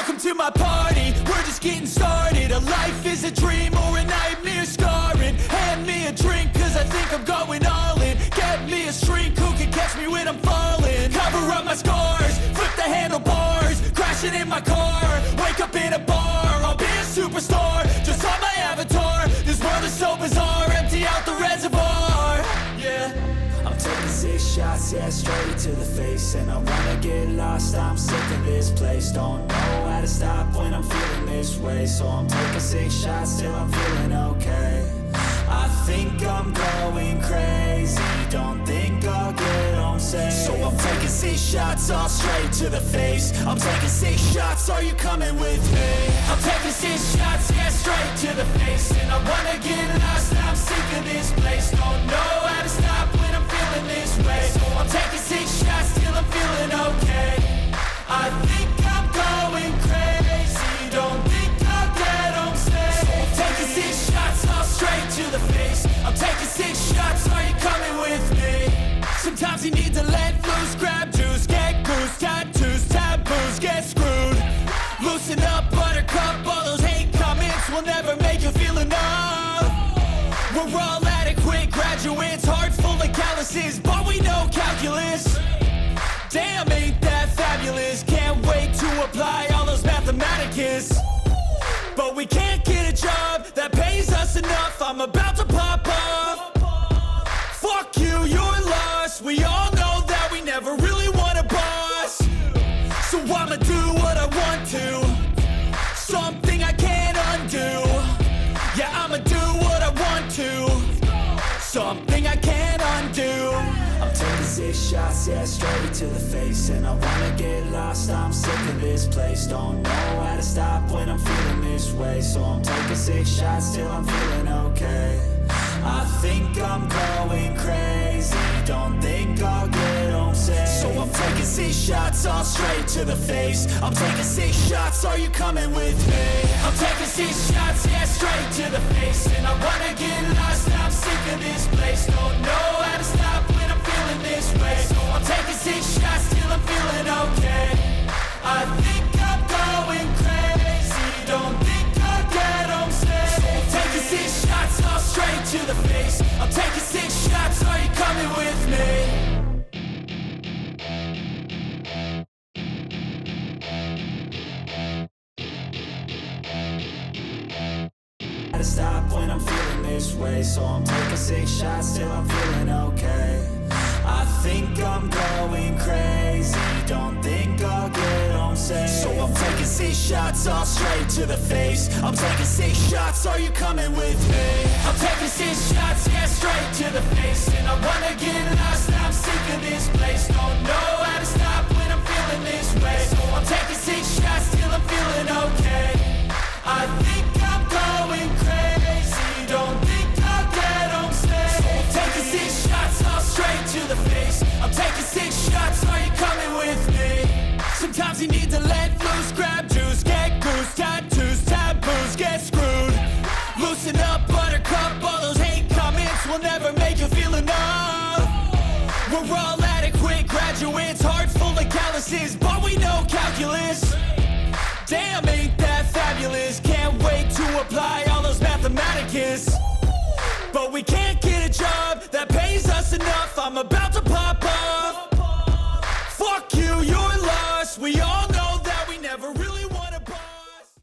Welcome to my party, we're just getting started. A life is a dream or a nightmare scarring. Hand me a drink cause I think I'm going all in. Get me a shrink who can catch me when I'm falling. Cover up my scars, flip the handlebars. Crashing in my car, wake up in a bar. I'll be a superstar, just on my avatar. This world is so bizarre, empty out the reservoir. Yeah, I'm taking 6 shots, yeah, straight to the face. And I wanna get lost, I'm sick of this place. Don't know how to stop when I'm feeling this way. So I'm taking 6 shots till I'm feeling okay. I think I'm going crazy, don't think I'll get home safe. So I'm taking 6 shots, all straight to the face. I'm taking 6 shots, are you coming with me? I'm taking 6 shots, yeah, straight to the face. And I wanna get lost, I'm sick of this place. Don't know how to stop when I'm feeling this way. So I'm taking 6 shots till I'm feeling okay. I think I'm going crazy, don't think I'll get home safe. So I'm taking 6 shots, all straight to the face. I'm taking 6 shots, are you coming with me? Sometimes you need to let loose, grab juice, get goose, tattoos, taboos, get screwed. Loosen up, buttercup, all those hate comments will never make you feel enough. We're all adequate graduates, heart full of calluses, but we know calculus. Damn, ain't that fabulous? Can't wait to apply all those mathematicus. But we can't get a job that pays us enough. I'm about to pop off. Fuck you, you're lost. We all know that we never really want a boss. So I'ma do what I want to, something I can't undo. Yeah, I'ma do what I want to, something I can't undo. I'm taking 6 shots, yeah, straight to the face. And I wanna get lost, I'm sick of this place. Don't know how to stop when I'm feeling this way. So I'm taking 6 shots till I'm feeling okay. I think I'm going crazy, don't think I'll get home safe. So I'm taking 6 shots, all straight to the face. I'm taking 6 shots, are you coming with me? I'm taking 6 shots, yeah, straight to the face. And I wanna get lost, I'm sick of this place. Don't know how to stop when I'm feeling this way. So I'm taking 6 shots till I'm feeling okay. I think I'm going crazy, don't think I'll get home safe. So I'm taking 6 shots, all straight to the face. I'm taking 6 shots, are you coming with me? To stop when I'm feeling this way. So I'm taking 6 shots till I'm feeling okay. I think I'm going crazy, don't think I'll get home safe. So I'm taking 6 shots, all straight to the face. I'm taking 6 shots, are you coming with me? I'm taking 6 shots, yeah, straight to the face. And I wanna get lost, I'm sick of this place. Don't know how to stop when I'm feeling this way. So I'm taking 6 shots till I'm feeling okay. I think I'm going crazy, don't think I'll get home safe. So I'm taking 6 shots, all straight to the face. I'm taking 6 shots, are you coming with me? Sometimes you need to let loose, grab juice, get goose, tattoos, taboos, get screwed. Loosen up, buttercup, all those hate comments will never make you feel enough. We're all adequate graduates, heart full of calluses, but we know calculus. Damn, ain't that fabulous? Can't wait to apply all those mathematicus. But we can't get a job that pays us enough. I'm about to pop off. Fuck you, you're lost. We all